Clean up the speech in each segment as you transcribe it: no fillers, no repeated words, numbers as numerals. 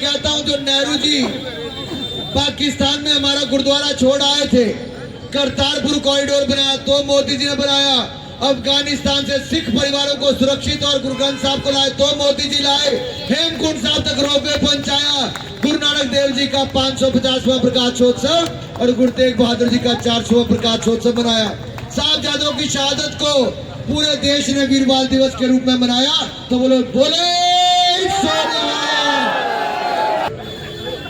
कहता हूं जो नेहरू जी पाकिस्तान में हमारा गुरुद्वारा छोड़ आए थे, करतारपुर कॉरिडोर बनाया तो मोदी जी ने बनाया, अफगानिस्तान से सिख परिवारों को सुरक्षित और गुरु ग्रंथ साहब को लाए तो मोदी जी लाए, हेमकुंड साहब तक रोपवे पहुंचाया, गुरु नानक देव जी का 550वां प्रकाशोत्सव और गुरु तेग बहादुर जी का 400वां प्रकाशोत्सव मनाया। साहबजादों की शहादत को पूरे देश ने वीर बाल दिवस के रूप में मनाया। तो बोलो बोले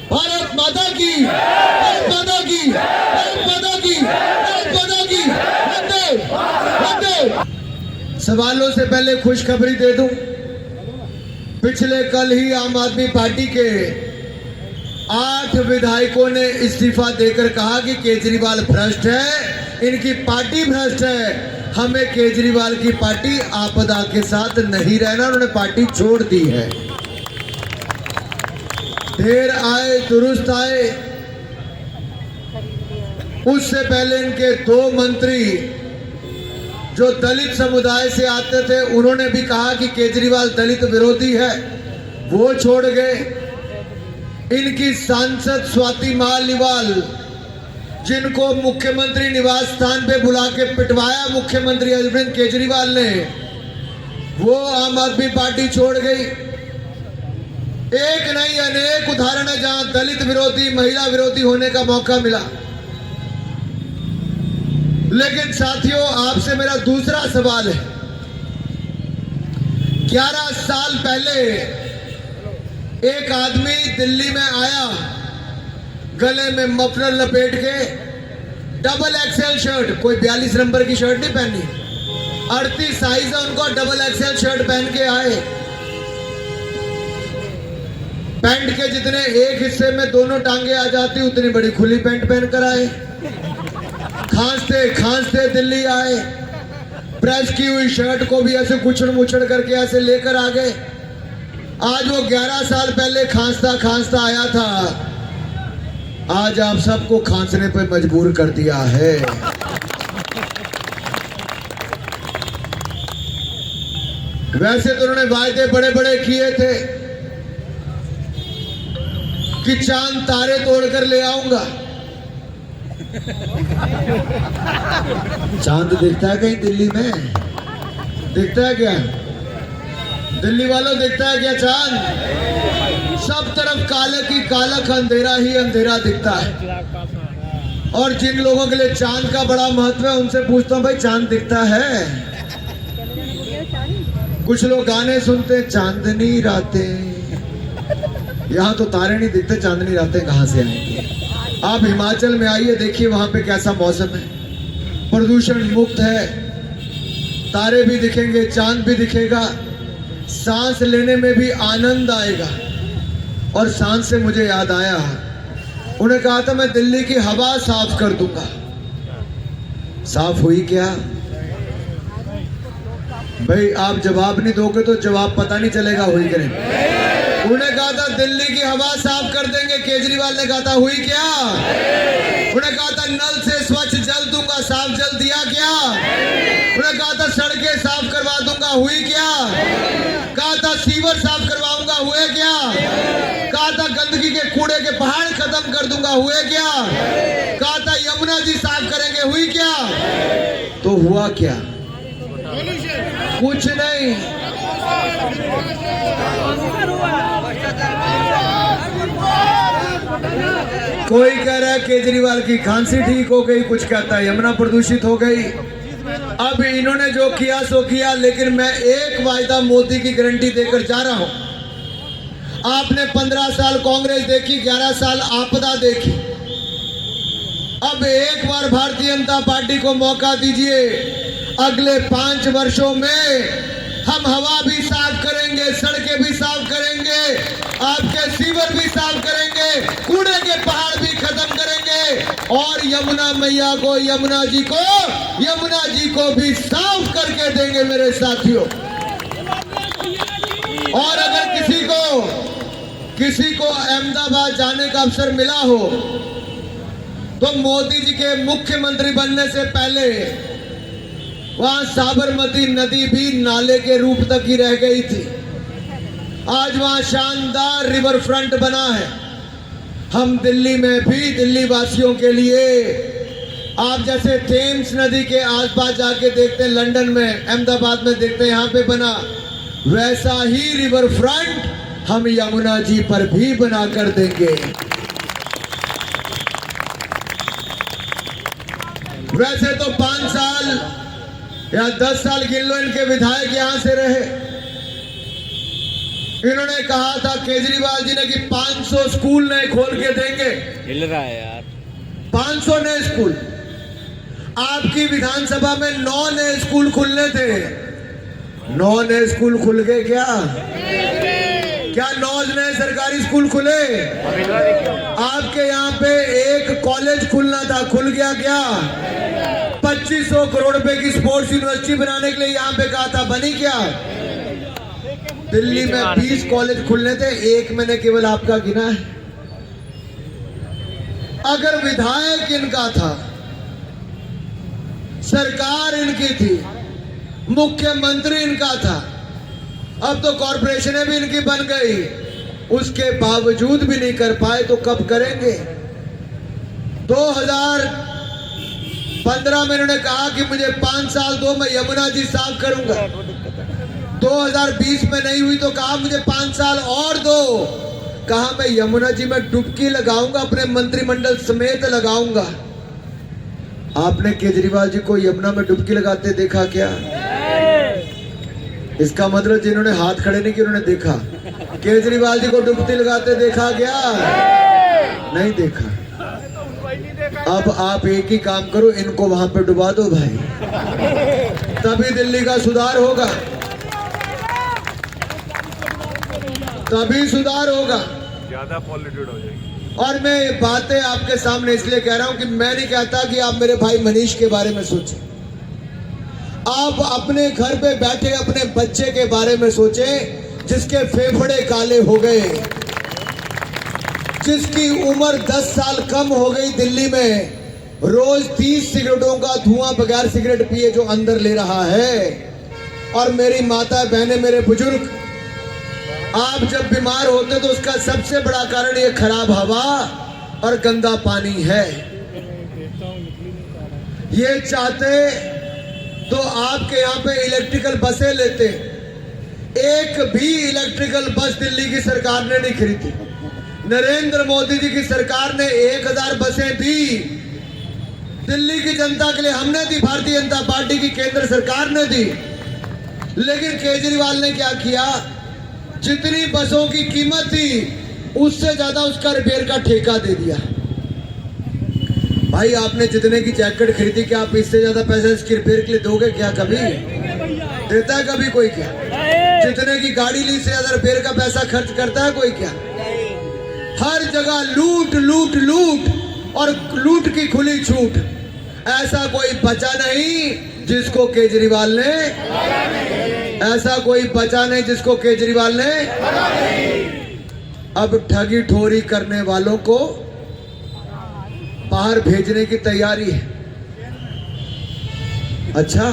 भारत माता की, भारत माता की, भारत माता की, भारत माता की, वंदे वंदे। सवालों से पहले खुशखबरी दे दूं, पिछले कल ही आम आदमी पार्टी के 8 विधायकों ने इस्तीफा देकर कहा कि केजरीवाल भ्रष्ट है, इनकी पार्टी भ्रष्ट है, हमें केजरीवाल की पार्टी आपदा के साथ नहीं रहना, उन्होंने पार्टी छोड़ दी है। देर आए दुरुस्त आए। उससे पहले इनके 2 मंत्री जो दलित समुदाय से आते थे, उन्होंने भी कहा कि केजरीवाल दलित विरोधी है, वो छोड़ गए। इनकी सांसद स्वाति मालिवाल, जिनको मुख्यमंत्री निवास स्थान पे बुला के पिटवाया मुख्यमंत्री अरविंद केजरीवाल ने, वो आम आदमी पार्टी छोड़ गई। एक नहीं अनेक उदाहरण है जहां दलित विरोधी, महिला विरोधी होने का मौका मिला। लेकिन साथियों, आपसे मेरा दूसरा सवाल है, 11 साल पहले एक आदमी दिल्ली में आया, गले में मफलर लपेट के, डबल एक्सेल शर्ट, कोई 42 नंबर की शर्ट नहीं पहनी, 38 साइज है उनको, डबल एक्सेल शर्ट पहन के आए। पैंट के जितने एक हिस्से में दोनों टांगे आ जाती, उतनी बड़ी खुली पैंट पहन कर आए। खांसते खांसते दिल्ली आए, प्रेस की हुई शर्ट को भी ऐसे कुचड़ मुचड़ करके ऐसे लेकर आ गए। आज वो 11 साल पहले खांसता खांसता आया था, आज आप सबको खांसने पर मजबूर कर दिया है। वैसे तो उन्होंने वायदे बड़े बड़े किए थे कि चांद तारे तोड़कर ले आऊंगा। चांद दिखता है कहीं दिल्ली में? दिखता है क्या? दिल्ली वालों दिखता है क्या चांद? सब तरफ काले की कालक, अंधेरा ही अंधेरा दिखता है। और जिन लोगों के लिए चांद का बड़ा महत्व है, उनसे पूछता हूं, भाई चांद दिखता है? कुछ लोग गाने सुनते, चांदनी रातें, यहाँ तो तारे नहीं दिखते, चांदनी रातें कहां से आएंगे? आप हिमाचल में आइए, देखिए वहां पे कैसा मौसम है, प्रदूषण मुक्त है, तारे भी दिखेंगे, चांद भी दिखेगा, सांस लेने में भी आनंद आएगा। और सांस से मुझे याद आया, उन्हें कहा था मैं दिल्ली की हवा साफ कर दूंगा। साफ हुई क्या? भाई आप जवाब नहीं दोगे तो जवाब पता नहीं चलेगा हुई कि नहीं। उन्हें कहा था दिल्ली की हवा साफ कर देंगे, केजरीवाल ने कहा था हुई क्या? उन्हें कहा था नल से स्वच्छ जल दूंगा, साफ जल दिया क्या? उन्हें कहा था सड़कें साफ करवा दूंगा, हुई क्या? कहा था सीवर साफ करवाऊंगा, हुए क्या? कहा था गंदगी के कूड़े के पहाड़ खत्म कर दूंगा, हुए क्या? कहा था यमुना जी साफ करेंगे, हुई क्या? तो हुआ क्या? कुछ नहीं। कोई कह रहा है केजरीवाल की खांसी ठीक हो गई, कुछ कहता है यमुना प्रदूषित हो गई। अब इन्होंने जो किया सो किया, लेकिन मैं एक वायदा मोदी की गारंटी देकर जा रहा हूं। आपने 15 साल कांग्रेस देखी, 11 साल आपदा देखी। अब एक बार भारतीय जनता पार्टी को मौका दीजिए, अगले 5 वर्षों में हम हवा भी साफ करेंगे, सड़कें भी साफ करेंगे, आपके सीवर भी साफ करेंगे, कूड़े के पहाड़ भी खत्म करेंगे और यमुना मैया को, यमुना जी को भी साफ करके देंगे मेरे साथियों। और अगर किसी को अहमदाबाद जाने का अवसर मिला हो तो मोदी जी के मुख्यमंत्री बनने से पहले वहां साबरमती नदी भी नाले के रूप तक ही रह गई थी। आज वहां शानदार रिवर फ्रंट बना है। हम दिल्ली में भी दिल्ली वासियों के लिए आप जैसे थेम्स नदी के आसपास जाके देखते हैं, लंदन में, अहमदाबाद में देखते हैं यहाँ पे बना, वैसा ही रिवर फ्रंट हम यमुना जी पर भी बना कर देंगे। वैसे तो 5 साल या 10 साल गिन लो इनके विधायक यहां से रहे। इन्होंने कहा था केजरीवाल जी ने कि 500 स्कूल नए खोल के देंगे। हिल रहा है यार। 500 नए स्कूल। आपकी विधानसभा में 9 नए स्कूल खुलने थे। 9 नए स्कूल खुल गए क्या? क्या 9 नए सरकारी स्कूल खुले? आपके यहाँ पे एक कॉलेज खुलना था, खुल गया क्या? 2500 करोड़ रुपए की स्पोर्ट्स यूनिवर्सिटी बनाने के लिए यहाँ पे कहा था, बनी क्या? दिल्ली में 20 कॉलेज खुलने थे, एक मैंने केवल आपका गिना है। अगर विधायक इनका था, सरकार इनकी थी, मुख्यमंत्री इनका था, अब तो कॉरपोरेशनें भी इनकी बन गई, उसके बावजूद भी नहीं कर पाए तो कब करेंगे? 2015 में इन्होंने कहा कि मुझे 5 साल दो, मैं यमुना जी साफ करूंगा। 2020 में नहीं हुई तो कहा मुझे 5 साल और दो, कहा मैं यमुना जी में डुबकी लगाऊंगा, अपने मंत्रिमंडल समेत लगाऊंगा। आपने केजरीवाल जी को यमुना में डुबकी लगाते देखा क्या? इसका मतलब जिन्होंने हाथ खड़े नहीं किए उन्होंने देखा। केजरीवाल जी को डुबकी लगाते देखा क्या? नहीं देखा। अब आप एक ही काम करो, इनको वहां पे डुबा दो भाई, तभी दिल्ली का सुधार होगा, तभी सुधार होगा। ज्यादा पॉल्यूटेड हो जाएगी। और मैं ये बातें आपके सामने इसलिए कह रहा हूं कि मैं नहीं कहता कि आप मेरे भाई मनीष के बारे में सोचें। आप अपने घर पे बैठे अपने बच्चे के बारे में सोचें जिसके फेफड़े काले हो गए, जिसकी उम्र 10 साल कम हो गई, दिल्ली में रोज 30 सिगरेटों का धुआं बगैर सिगरेट पिए जो अंदर ले रहा है। और मेरी माता बहनें, मेरे बुजुर्ग, आप जब बीमार होते तो उसका सबसे बड़ा कारण ये खराब हवा और गंदा पानी है। ये चाहते तो आपके यहाँ पे इलेक्ट्रिकल बसें लेते, एक भी इलेक्ट्रिकल बस दिल्ली की सरकार ने नहीं खरीदी। नरेंद्र मोदी जी की सरकार ने 1000 बसें दी दिल्ली की जनता के लिए, हमने दी, भारतीय जनता पार्टी की केंद्र सरकार ने दी। लेकिन केजरीवाल ने क्या किया? जितनी बसों की कीमत थी उससे ज्यादा उसका रिपेयर का ठेका दे दिया। भाई आपने जितने की जैकेट खरीदी, क्या आप इससे ज्यादा पैसा इसकी रिपेयर के लिए दोगे क्या? कभी देता है कभी कोई? क्या जितने की गाड़ी ली से ज्यादा रिपेयर का पैसा खर्च करता है कोई? क्या हर जगह लूट लूट लूट और लूट की खुली छूट। ऐसा कोई बचा नहीं जिसको केजरीवाल ने, ऐसा कोई बचा नहीं जिसको केजरीवाल ने। अब ठगी ठोरी करने वालों को बाहर भेजने की तैयारी है। अच्छा,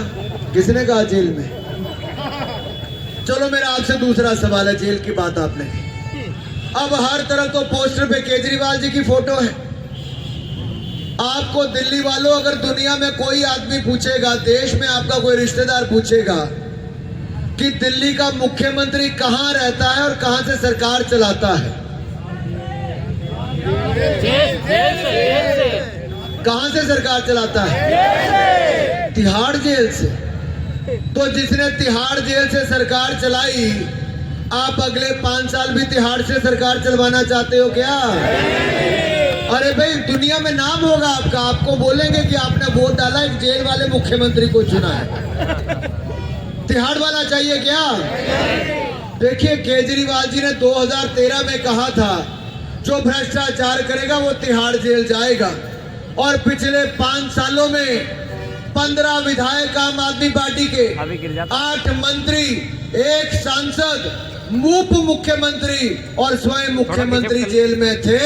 किसने कहा जेल में? चलो मेरा आपसे दूसरा सवाल है, जेल की बात आपने की। अब हर तरफ तो पोस्टर पे केजरीवाल जी की फोटो है। आपको दिल्ली वालों, अगर दुनिया में कोई आदमी पूछेगा, देश में आपका कोई रिश्तेदार पूछेगा कि दिल्ली का मुख्यमंत्री कहां रहता है और कहां से सरकार चलाता है, कहां से सरकार चलाता है? तिहाड़ जेल से। तो जिसने तिहाड़ जेल से सरकार चलाई, आप अगले 5 साल भी तिहाड़ से सरकार चलवाना चाहते हो क्या? अरे भाई, दुनिया में नाम होगा आपका, आपको बोलेंगे कि आपने वोट डाला एक जेल वाले मुख्यमंत्री को चुना है। तिहाड़ वाला चाहिए क्या? देखिए, केजरीवाल जी ने 2013 में कहा था जो भ्रष्टाचार करेगा वो तिहाड़ जेल जाएगा। और पिछले 5 सालों में 15 विधायक आम आदमी पार्टी के, 8 मंत्री, 1 सांसद, उप मुख्यमंत्री और स्वयं मुख्यमंत्री जेल में थे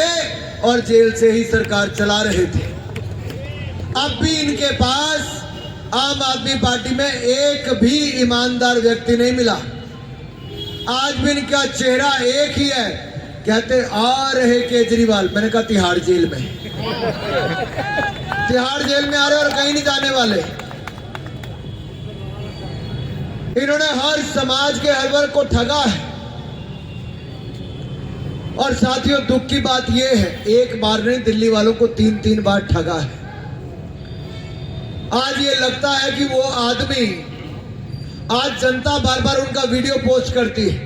और जेल से ही सरकार चला रहे थे। अब भी इनके पास आम आदमी पार्टी में एक भी ईमानदार व्यक्ति नहीं मिला। आज भी इनका चेहरा एक ही है, कहते आ रहे केजरीवाल। मैंने कहा तिहाड़ जेल में, तिहाड़ जेल में आ रहे और कहीं नहीं जाने वाले। इन्होंने हर समाज के हर वर्ग को ठगा है। और साथियों, दुख की बात यह है, एक बार नहीं दिल्ली वालों को 3-3 बार ठगा है। आज ये लगता है कि वो आदमी, आज जनता बार बार उनका वीडियो पोस्ट करती है।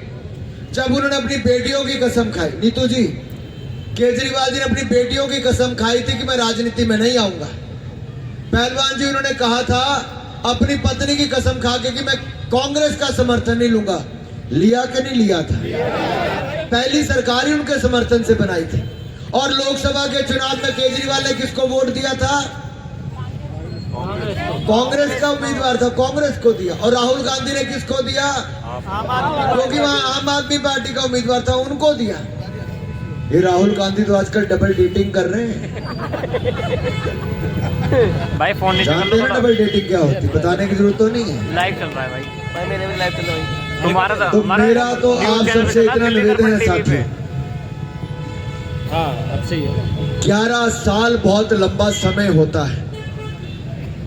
जब उन्होंने अपनी बेटियों की कसम खाई, नीतू जी, केजरीवाल जी ने अपनी बेटियों की कसम खाई थी कि मैं राजनीति में नहीं आऊंगा। पहलवान जी, उन्होंने कहा था अपनी पत्नी की कसम खा के कि मैं कांग्रेस का समर्थन नहीं लूंगा। लिया कि नहीं लिया था? पहली सरकार ही उनके समर्थन से बनाई थी। और लोकसभा के चुनाव में केजरीवाल ने किसको वोट दिया था? कांग्रेस का उम्मीदवार था, कांग्रेस को दिया। और राहुल गांधी ने किसको दिया? क्योंकि वहां आम आदमी पार्टी का उम्मीदवार था, उनको दिया। ये राहुल गांधी तो आजकल डबल डेटिंग कर रहे हैं। भाई फोन नहीं जानते हैं डबल डेटिंग क्या होती, बताने की जरूरत तो नहीं है। लाइव चल रहा है भाई मेरे भी लाइव चल रहा है। तुम्हारा तो मेरा तो आप सबसे इतना निवेदन है साथियों, अब सही है। 11 साल बहुत लंबा समय होता है।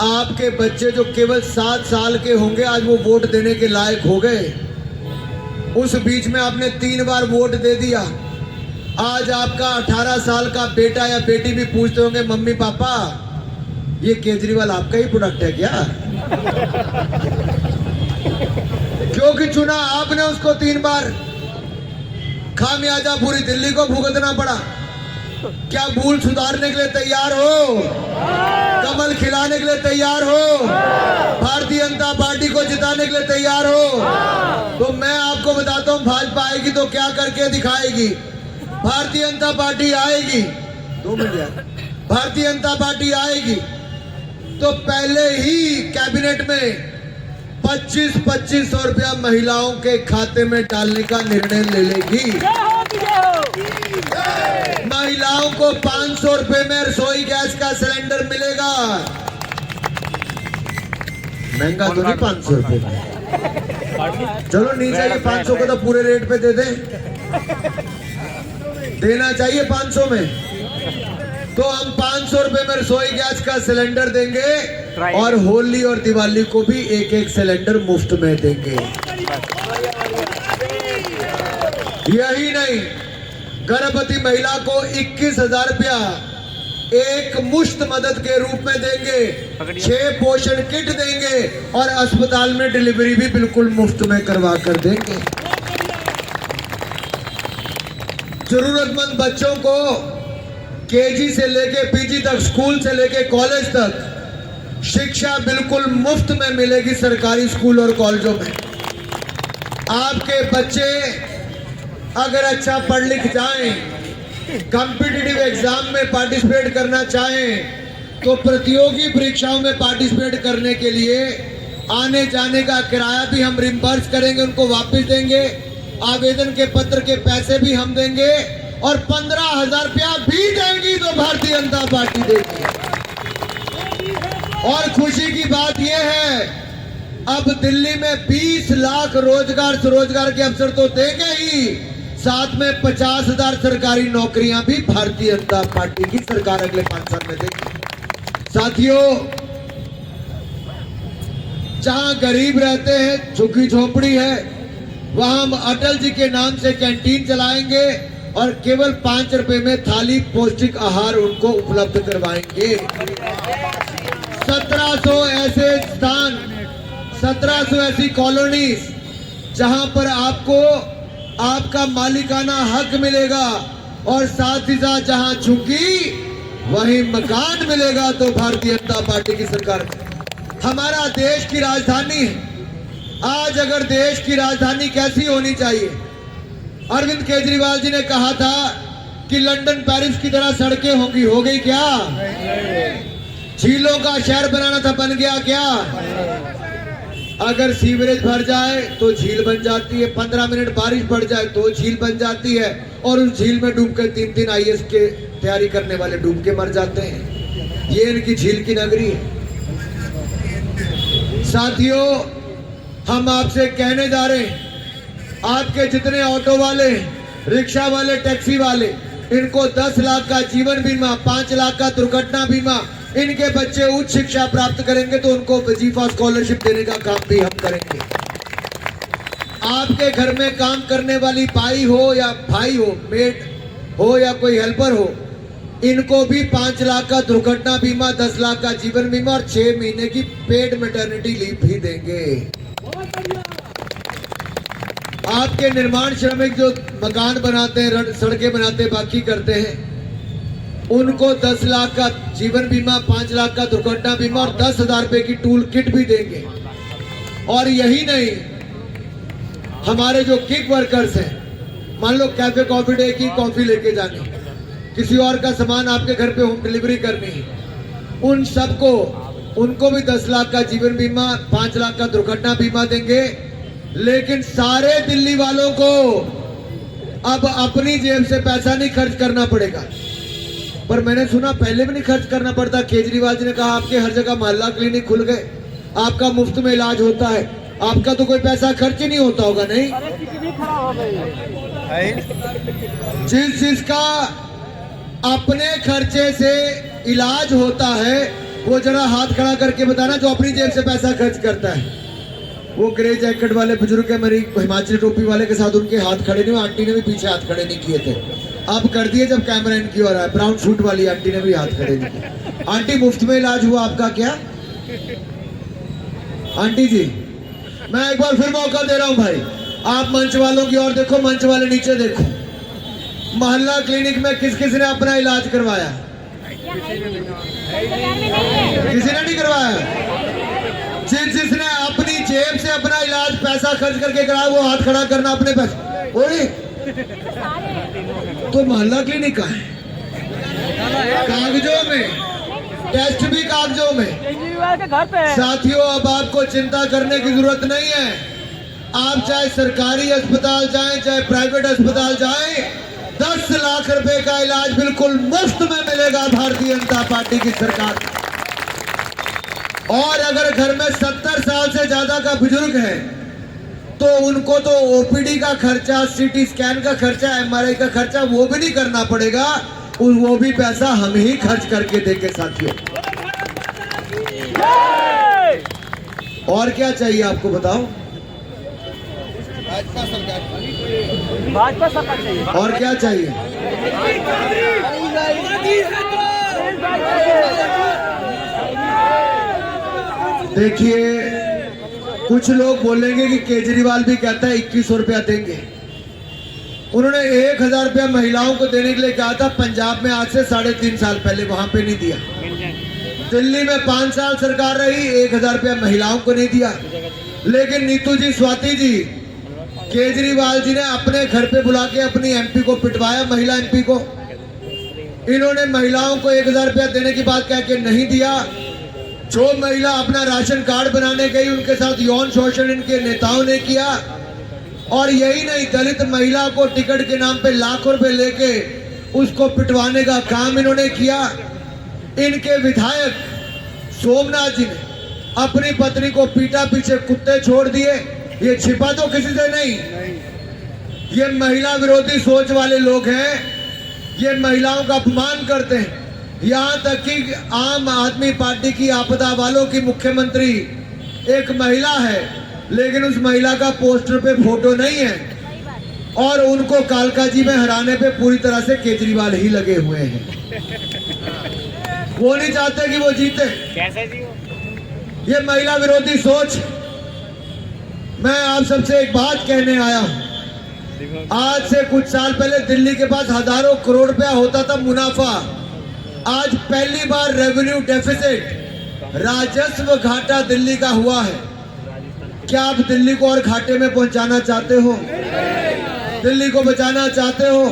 आपके बच्चे जो केवल 7 साल के होंगे, आज वो वोट देने के लायक हो गए। उस बीच में आपने 3 बार वोट दे दिया। आज आपका 18 साल का बेटा या बेटी भी पूछते होंगे, मम्मी पापा ये केजरीवाल आपका ही प्रोडक्ट है क्या? क्योंकि चुना आपने उसको 3 बार, खामियाजा पूरी दिल्ली को भुगतना पड़ा। क्या भूल सुधारने के लिए तैयार हो? कमल खिलाने के लिए तैयार हो? भारतीय जनता पार्टी को जिताने के लिए तैयार हो? तो मैं आपको बताता हूं, भाजपा आएगी तो क्या करके दिखाएगी। भारतीय जनता पार्टी आएगी, 2 मिनट यार, भारतीय जनता पार्टी आएगी तो पहले ही कैबिनेट में 2500 रुपया महिलाओं के खाते में डालने का निर्णय ले लेगी। महिलाओं को 500 रुपए में रसोई गैस का सिलेंडर मिलेगा। महंगा तो नहीं 500 रुपए में, चलो नहीं चाहिए 500 को तो पूरे रेट पे दे दें, देना चाहिए 500 में। तो हम 500 रुपए में रसोई गैस का सिलेंडर देंगे और होली और दिवाली को भी 1-1 सिलेंडर मुफ्त में देंगे। यही नहीं, गर्भवती महिला को 21,000 रुपया एक मुश्त मदद के रूप में देंगे, 6 पोषण किट देंगे और अस्पताल में डिलीवरी भी बिल्कुल मुफ्त में करवा कर देंगे। जरूरतमंद बच्चों को केजी से लेके पीजी तक, स्कूल से लेके कॉलेज तक शिक्षा बिल्कुल मुफ्त में मिलेगी सरकारी स्कूल और कॉलेजों में। आपके बच्चे अगर अच्छा पढ़ लिख जाएं, कॉम्पिटिटिव एग्जाम में पार्टिसिपेट करना चाहें, तो प्रतियोगी परीक्षाओं में पार्टिसिपेट करने के लिए आने जाने का किराया भी हम रिम्बर्स करेंगे, उनको वापस देंगे। आवेदन के पत्र के पैसे भी हम देंगे और 15,000 रुपया भी देंगी तो भारतीय जनता पार्टी देगी। और खुशी की बात यह है, अब दिल्ली में 20 लाख रोजगार स्वरोजगार के अवसर तो देंगे ही, साथ में 50,000 सरकारी नौकरियां भी भारतीय जनता पार्टी की सरकार अगले 5 साल में देगी। साथियों, जहां गरीब रहते हैं, झुग्गी झोपड़ी है, वहां हम अटल जी के नाम से कैंटीन चलाएंगे और केवल 5 रुपए में थाली पौष्टिक आहार उनको उपलब्ध करवाएंगे। 1700 ऐसे स्थान, 1700 ऐसी कॉलोनीज जहां पर आपको आपका मालिकाना हक मिलेगा और साथ ही साथ जहां झुग्गी वहीं मकान मिलेगा तो भारतीय जनता पार्टी की सरकार। हमारा देश की राजधानी है। आज अगर देश की राजधानी कैसी होनी चाहिए, अरविंद केजरीवाल जी ने कहा था कि लंदन पेरिस की तरह सड़कें होंगी, हो गई क्या? झीलों का शहर बनाना था, बन गया क्या? अगर सीवरेज भर जाए तो झील बन जाती है, 15 मिनट बारिश पड़ जाए तो झील बन जाती है और उस झील में डूब कर 3-3 IAS के तैयारी करने वाले डूब के मर जाते हैं। ये इनकी झील की नगरी है। साथियों, हम आपसे कहने जा रहे हैं, आपके जितने ऑटो वाले, रिक्शा वाले, टैक्सी वाले, इनको 10 लाख का जीवन बीमा, 5 लाख का दुर्घटना बीमा, इनके बच्चे उच्च शिक्षा प्राप्त करेंगे तो उनको वजीफा स्कॉलरशिप देने का काम भी हम करेंगे। आपके घर में काम करने वाली बाई हो या भाई हो, मेड हो या कोई हेल्पर हो, इनको भी 5 लाख का दुर्घटना बीमा, 10 लाख का जीवन बीमा और 6 महीने की पेड मैटरनिटी लीव भी देंगे। आपके निर्माण श्रमिक जो मकान बनाते हैं, सड़कें बनाते हैं, बाकी करते हैं, उनको 10 लाख का जीवन बीमा, 5 लाख का दुर्घटना बीमा और 10,000 रुपए की टूल किट भी देंगे। और यही नहीं, हमारे जो गिग वर्कर्स हैं, मान लो कैफे कॉफी डे की कॉफी लेके जानी, किसी और का सामान आपके घर पे होम डिलीवरी करनी है, उन सबको, उनको भी 10 लाख का जीवन बीमा, 5 लाख का दुर्घटना बीमा देंगे। लेकिन सारे दिल्ली वालों को अब अपनी जेब से पैसा नहीं खर्च करना पड़ेगा। पर मैंने सुना पहले भी नहीं खर्च करना पड़ता। केजरीवाल जी ने कहा आपके हर जगह मोहल्ला क्लिनिक खुल गए, आपका मुफ्त में इलाज होता है, आपका तो कोई पैसा खर्च ही नहीं होता होगा। नहीं, जिसका अपने खर्चे से इलाज होता है वो जरा हाथ खड़ा करके बताना जो अपनी जेब से पैसा खर्च करता है। वो ग्रे जैकेट वाले बुजुर्ग है, मेरी हिमाचली टोपी वाले के साथ उनके हाथ खड़े नहीं हुए, आंटी ने भी पीछे हाथ खड़े नहीं किए थे, अब कर दिए जब कैमरा इनकी ओर आया। ब्राउन सूट वाली आंटी ने भी हाथ खड़े नहीं किए। आंटी मुफ्त में इलाज हुआ आपका क्या? आंटी जी मैं एक बार फिर मौका दे रहा हूं भाई, आप मंच वालों की ओर देखो, मंच वाले नीचे देखो, मोहल्ला क्लिनिक में किस किस ने अपना इलाज करवाया? किसी ने नहीं करवाया। जिसने अपनी जेब से अपना इलाज पैसा खर्च करके कराया वो हाथ खड़ा करना अपने पैसे। ओए तो मोहल्ला क्लिनिक का है, कागजों में, टेस्ट भी कागजों में। साथियों अब आपको चिंता करने की जरूरत नहीं है। आप चाहे सरकारी अस्पताल जाएं, चाहे प्राइवेट अस्पताल जाएं, 10 लाख रुपए का इलाज बिल्कुल मुफ्त में मिलेगा भारतीय जनता पार्टी की सरकार। और अगर घर में 70 साल से ज्यादा का बुजुर्ग है तो उनको तो ओपीडी का खर्चा, सीटी स्कैन का खर्चा, एमआरआई का खर्चा वो भी नहीं करना पड़ेगा, वो भी पैसा हम ही खर्च करके देंगे साथियों। और क्या चाहिए आपको बताओ? भाजपा सरकार चाहिए। और क्या चाहिए? देखिए कुछ लोग बोलेंगे कि केजरीवाल भी कहता है 2100 रुपया देंगे। उन्होंने 1000 रुपया महिलाओं को देने के लिए कहा था पंजाब में आज से 3.5 साल पहले, वहां पे नहीं दिया। दिल्ली में 5 साल सरकार रही, 1000 रुपया महिलाओं को नहीं दिया। लेकिन नीतू जी, स्वाति जी, केजरीवाल जी ने अपने घर पे बुला के अपनी एमपी को पिटवाया, महिला एमपी को। इन्होंने महिलाओं को 1000 रुपया देने की बात कह के नहीं दिया। जो महिला अपना राशन कार्ड बनाने गई उनके साथ यौन शोषण इनके नेताओं ने किया। और यही नहीं, दलित महिला को टिकट के नाम पे लाखों रुपए लेके उसको पिटवाने का काम इन्होंने किया। इनके विधायक सोमनाथ जी ने अपनी पत्नी को पीटा, पीछे कुत्ते छोड़ दिए। ये छिपा तो किसी से नहीं, ये महिला विरोधी सोच वाले लोग हैं, ये महिलाओं का अपमान करते हैं। यहाँ तक कि आम आदमी पार्टी की आपदा वालों की मुख्यमंत्री एक महिला है, लेकिन उस महिला का पोस्टर पे फोटो नहीं है, और उनको कालका जी में हराने पे पूरी तरह से केजरीवाल ही लगे हुए हैं। वो नहीं चाहते कि वो जीते। कैसे जी? ये महिला विरोधी सोच। मैं आप सबसे एक बात कहने आया हूं। आज से कुछ साल पहले दिल्ली के पास हजारों करोड़ रुपया होता था मुनाफा। आज पहली बार रेवेन्यू डेफिसिट, राजस्व घाटा दिल्ली का हुआ है। क्या आप दिल्ली को और घाटे में पहुंचाना चाहते हो? दिल्ली को बचाना चाहते हो?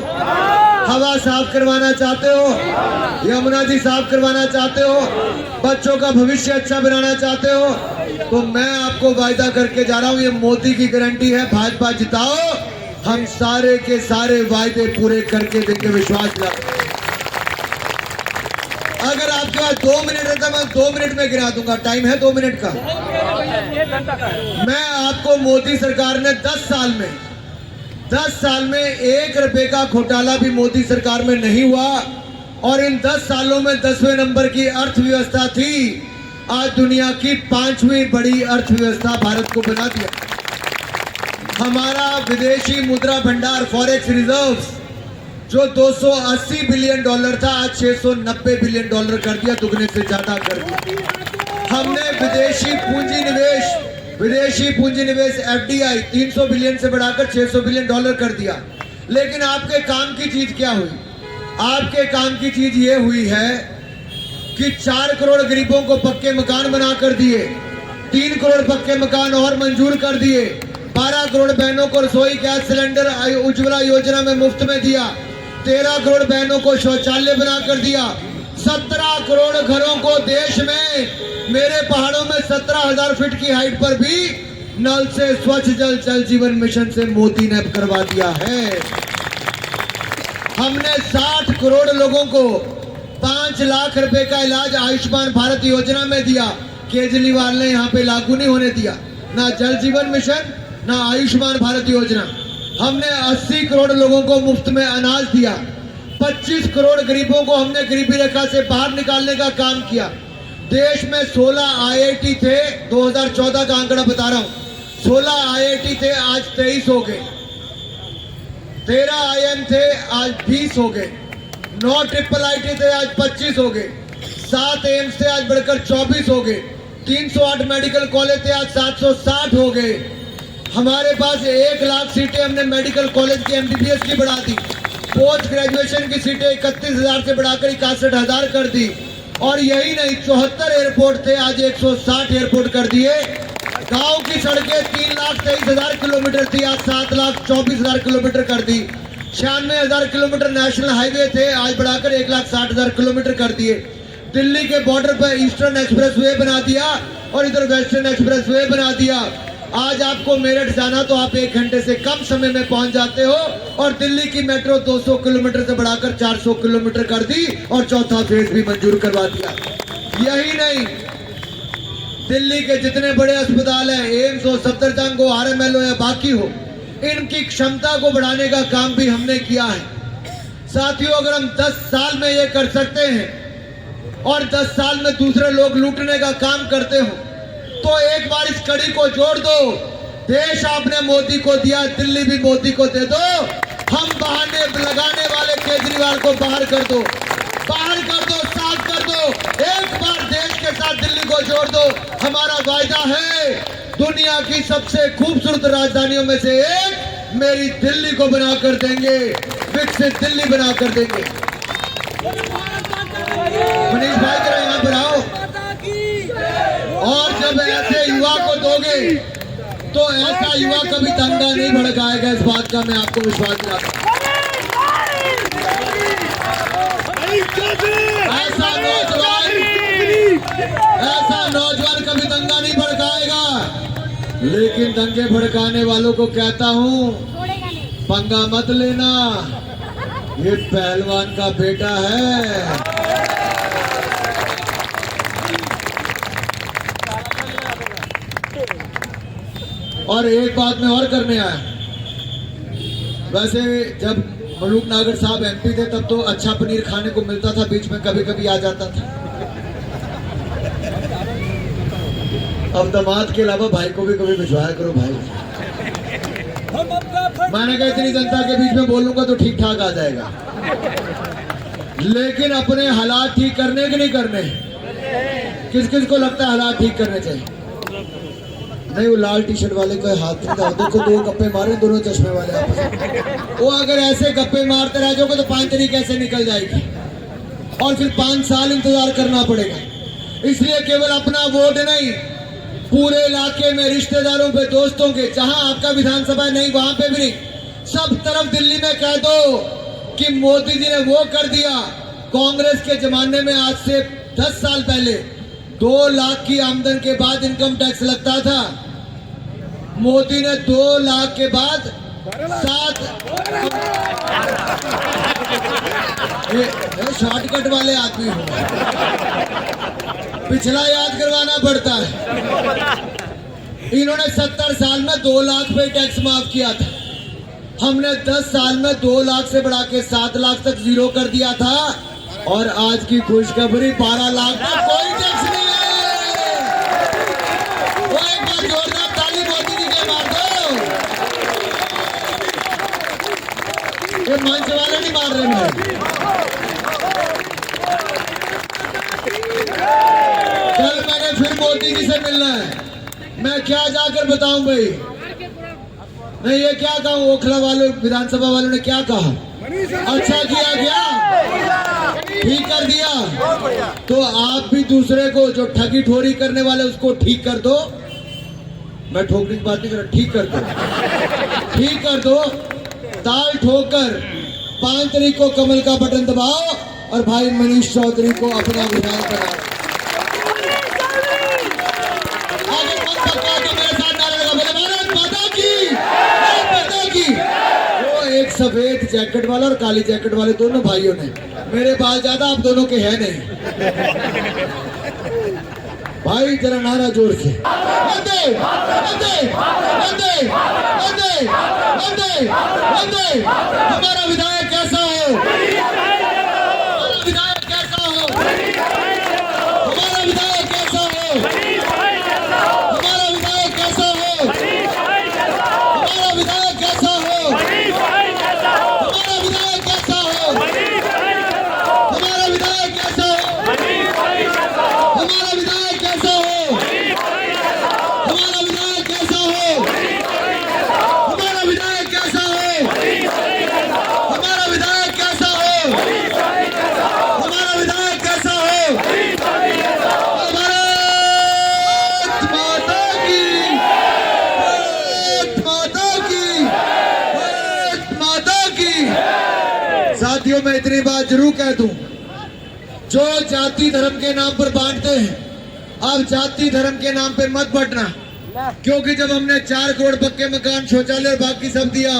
हवा साफ करवाना चाहते हो? यमुना जी साफ करवाना चाहते हो? बच्चों का भविष्य अच्छा बनाना चाहते हो? तो मैं आपको वायदा करके जा रहा हूं, ये मोदी की गारंटी है, भाजपा जिताओ, हम सारे के सारे वायदे पूरे करके देंगे, विश्वास दिलाओ। अगर आपके पास 2 मिनट है तो मैं 2 मिनट में गिरा दूंगा। टाइम है 2 मिनट का। मैं आपको, मोदी सरकार ने 10 साल में 10 साल में 1 रुपए का घोटाला भी मोदी सरकार में नहीं हुआ और इन 10 सालों में 10वें नंबर की अर्थव्यवस्था थी। आज दुनिया की 5वीं बड़ी अर्थव्यवस्था भारत को बना दिया। हमारा विदेशी मुद्रा भंडार फॉरेक्स रिजर्व्स जो 280 बिलियन डॉलर था आज 690 बिलियन डॉलर कर दिया, दुगने से ज्यादा कर दिया। हमने विदेशी पूंजी निवेश FDI 300 बिलियन से बढ़ाकर 600 बिलियन डॉलर कर दिया। लेकिन आपके काम की चीज क्या हुई? आपके काम की चीज ये हुई है कि 4 करोड़ गरीबों को पक्के मकान बना कर दिए, 3 करोड़ पक्के मकान और मंजूर कर दिए, 12 करोड़ बहनों को रसोई गैस सिलेंडर उज्ज्वला योजना में मुफ्त में दिया, 13 करोड़ बहनों को शौचालय बना कर दिया, 17 करोड़ घरों को देश में मेरे पहाड़ों में 17,000 फीट की हाइट पर भी नल से स्वच्छ जल जीवन मिशन से मोदी ने करवा दिया है। हमने 60 करोड़ लोगों को 5 लाख रुपए का इलाज आयुष्मान भारत योजना में दिया। केजरीवाल ने यहाँ पे लागू नहीं होने दिया, ना जल जीवन मिशन ना आयुष्मान भारत योजना। हमने 80 करोड़ लोगों को मुफ्त में अनाज दिया, 25 करोड़ गरीबों को हमने गरीबी रेखा से बाहर निकालने का काम किया। देश में 16 IIT थे, 2014 का आंकड़ा बता रहा हूं, 16 IIT थे आज 23 हो गए, 13 IIM थे आज 20 हो गए, 9 IIIT थे आज 25 हो गए, 7 एम्स थे आज बढ़कर 24 हो गए, 308 मेडिकल कॉलेज थे आज 760 हो गए। हमारे पास 1 लाख सीटें हमने मेडिकल कॉलेज की MBBS की बढ़ा दी, पोस्ट ग्रेजुएशन की सीटें 31,000 से बढ़ाकर 61,000 कर दी। और यही नहीं, 74 एयरपोर्ट थे आज 160 एयरपोर्ट कर दिए। गांव की सड़कें 3,23,000 किलोमीटर थी आज 7,24,000 किलोमीटर कर दी। 96,000 किलोमीटर नेशनल हाईवे थे आज बढ़ाकर 1,60,000 किलोमीटर कर दिए। दिल्ली के बॉर्डर पर ईस्टर्न एक्सप्रेस वे बना दिया और इधर वेस्टर्न एक्सप्रेस वे बना दिया। आज आपको मेरठ जाना तो आप 1 घंटे से कम समय में पहुंच जाते हो और दिल्ली की मेट्रो 200 किलोमीटर से बढ़ाकर 400 किलोमीटर कर दी और चौथा फेज भी मंजूर करवा दिया। यही नहीं, दिल्ली के जितने बड़े अस्पताल हैं, एम्स हो, सफदरजंग हो, RML हो या बाकी हो, इनकी क्षमता को बढ़ाने का काम भी हमने किया है। साथियों, अगर हम 10 साल में ये कर सकते हैं और 10 साल में दूसरे लोग लूटने का काम करते हो तो एक बार इस कड़ी को जोड़ दो। देश आपने मोदी को दिया, दिल्ली भी मोदी को दे दो। हम बहाने लगाने वाले केजरीवाल को बाहर कर दो, साफ कर दो। एक बार देश के साथ दिल्ली को जोड़ दो। हमारा वायदा है, दुनिया की सबसे खूबसूरत राजधानियों में से एक मेरी दिल्ली को बना कर देंगे, विकसित दिल्ली बना कर देंगे। मनीष भाई जरा यहाँ पर आओ। और जब ऐसे युवा को दोगे तो ऐसा युवा कभी दंगा नहीं भड़काएगा, इस बात का मैं आपको विश्वास दिलाता हूं। ऐसा नौजवान कभी दंगा नहीं भड़काएगा। लेकिन दंगे भड़काने वालों को कहता हूं, पंगा मत लेना, ये पहलवान का बेटा है। और एक बात मैं और करने आया। वैसे जब मलूक नागर साहब MP थे तब तो अच्छा पनीर खाने को मिलता था, बीच में कभी कभी आ जाता था। अब दामाद के अलावा भाई को भी कभी भिजवाया करो भाई। मैंने कहा इतनी जनता के बीच में बोलूंगा तो ठीक ठाक आ जाएगा, लेकिन अपने हालात ठीक करने के नहीं करने। किस किस को लगता है हालात ठीक करने चाहिए? नहीं, वो लाल टी-शर्ट वाले को हाथ नहीं था, देखो 2 गप्पे मारे, दोनों चश्मे वाले आपस। वो अगर ऐसे गप्पे मारते रह जाओगे तो 5 तारीख कैसे निकल जाएगी और फिर 5 साल इंतजार करना पड़ेगा। इसलिए केवल अपना वोट नहीं, पूरे इलाके में रिश्तेदारों पे, दोस्तों के, जहां आपका विधानसभा नहीं वहां पे भी नहीं, सब तरफ दिल्ली में कह दो कि मोदी जी ने वो कर दिया। कांग्रेस के जमाने में आज से 10 साल पहले 2 लाख की आमदन के बाद इनकम टैक्स लगता था। मोदी ने 2 लाख के बाद 7 शॉर्टकट वाले आदमी हो, पिछला याद करवाना पड़ता है। इन्होंने 70 साल में 2 लाख पे टैक्स माफ किया था। हमने 10 साल में 2 लाख से बढ़ा के 7 लाख तक जीरो कर दिया था, और आज की खुशखबरी 12 लाख का कोई टैक्स नहीं है। वो एक बार जोरदार ताली मोदी जी के मार दो। ये मंच वाले नहीं मार रहे हैं। कल मैंने फिर मोदी जी से मिलना है, मैं क्या जाकर बताऊं भाई? मैं ये क्या कहूं? ओखला वालों, विधानसभा वालों ने क्या कहा? अच्छा किया क्या? ठीक कर दिया। तो आप भी दूसरे को जो ठगी ठोरी करने वाले उसको ठीक कर दो। मैं ठोकने की बात नहीं कर रहा, ठीक कर दो, ठीक कर दो। ताल ठोकर 5 तारीख को कमल का बटन दबाओ और भाई मनीष चौधरी को अपना विधायक बनाओ। आगे मत पक्का के मेरे साथ नारा लगा, बोले भारत माता की, भारत माता की। वो एक सफेद जैकेट वाला और काली जैकेट वाले दोनों भाइयों ने, मेरे बाल ज्यादा आप दोनों के है नहीं। भाई जरा नारा जोर से, वंदे वंदे वंदे वंदे वंदे वंदे। हमारा विधायक कैसा हो? हमारा विधायक कैसा हो? हमारा विधायक कैसा हो? हमारा विधायक कैसा हो? हमारा विधायक कैसा हो? हमारा विधायक कैसा हो? हमारा विधायक कैसा हो? हमारा विधायक कैसा हो? हमारा विधायक कैसा हो? हमारा विधायक कैसा हो? हमारा विधायक कैसा हो? हमारा विधायक कैसा हो? भारत माता की, भारत माता की, भारत माता की। साथियों, मैं इतनी बात जरूर कह दूं, जो जाति धर्म के नाम पर बांटते हैं, आप जाति धर्म के नाम पर मत बांटना। क्योंकि जब हमने 4 करोड़ पक्के मकान, शौचालय और बाकी सब दिया,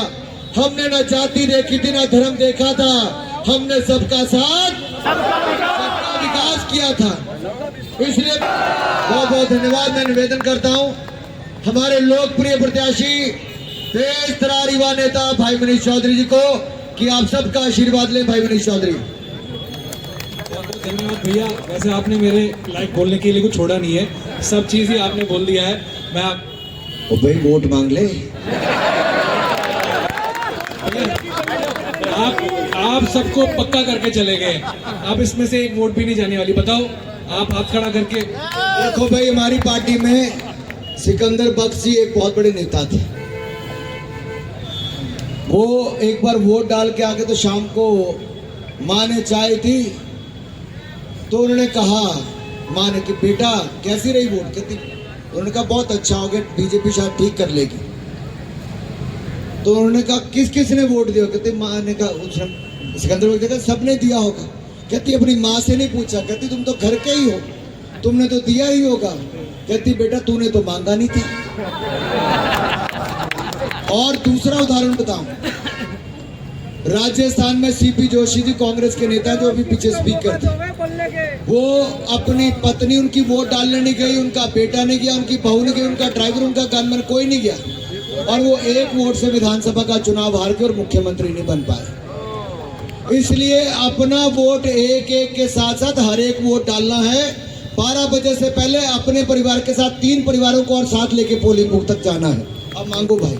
हमने ना जाति देखी थी ना धर्म देखा था, हमने सबका साथ सबका विकास किया था। इसलिए बहुत बहुत धन्यवाद। मैं निवेदन करता हूं हमारे लोकप्रिय प्रत्याशी, तेज तरार युवा नेता भाई मनीष चौधरी जी को कि आप सबका आशीर्वाद लें। भाई मनीष चौधरी। धन्यवाद भैया। वैसे आपने मेरे लाइक बोलने के लिए कुछ छोड़ा नहीं है, सब चीज़ ही आपने बोल दिया है। मैं ओ भाई वोट मांग ले। आप सबको पक्का करके चले गए, अब इसमें से एक वोट भी नहीं जाने वाली। बताओ, आप हाथ खड़ा करके देखो भाई, हमारी पार्टी में सिकंदर बख्श जी एक बहुत बड़े नेता थे। वो एक बार वोट डाल के आके, तो शाम को माँ ने चाय थी, तो उन्होंने कहा माँ ने कि बेटा कैसी रही वोट? कहती, उन्होंने कहा बहुत अच्छा हो गया, बीजेपी शायद ठीक कर लेगी। तो उन्होंने कहा किस किस ने वोट दिया? कहते माँ ने कहा, सिकंदर बख्श ने कहा सबने दिया होगा। कहती अपनी माँ से नहीं पूछा? कहती तुम तो घर के ही हो, तुमने तो दिया ही होगा। कहती बेटा तूने तो मांगा नहीं था। और दूसरा उदाहरण बताऊं, राजस्थान में सीपी जोशी जी कांग्रेस के नेता जो अभी पीछे स्पीकर थे, वो अपनी पत्नी उनकी वोट डालने नहीं गई, उनका बेटा नहीं गया, उनकी बहू नहीं गई, उनका ड्राइवर, उनका गनमैन कोई नहीं गया, और वो एक वोट से विधानसभा का चुनाव हार के और मुख्यमंत्री नहीं बन पाए। इसलिए अपना वोट एक एक के साथ साथ हर एक वोट डालना है। 12 बजे से पहले अपने परिवार के साथ 3 परिवारों को और साथ लेके पोलिंग बूथ तक जाना है। अब मांगो भाई।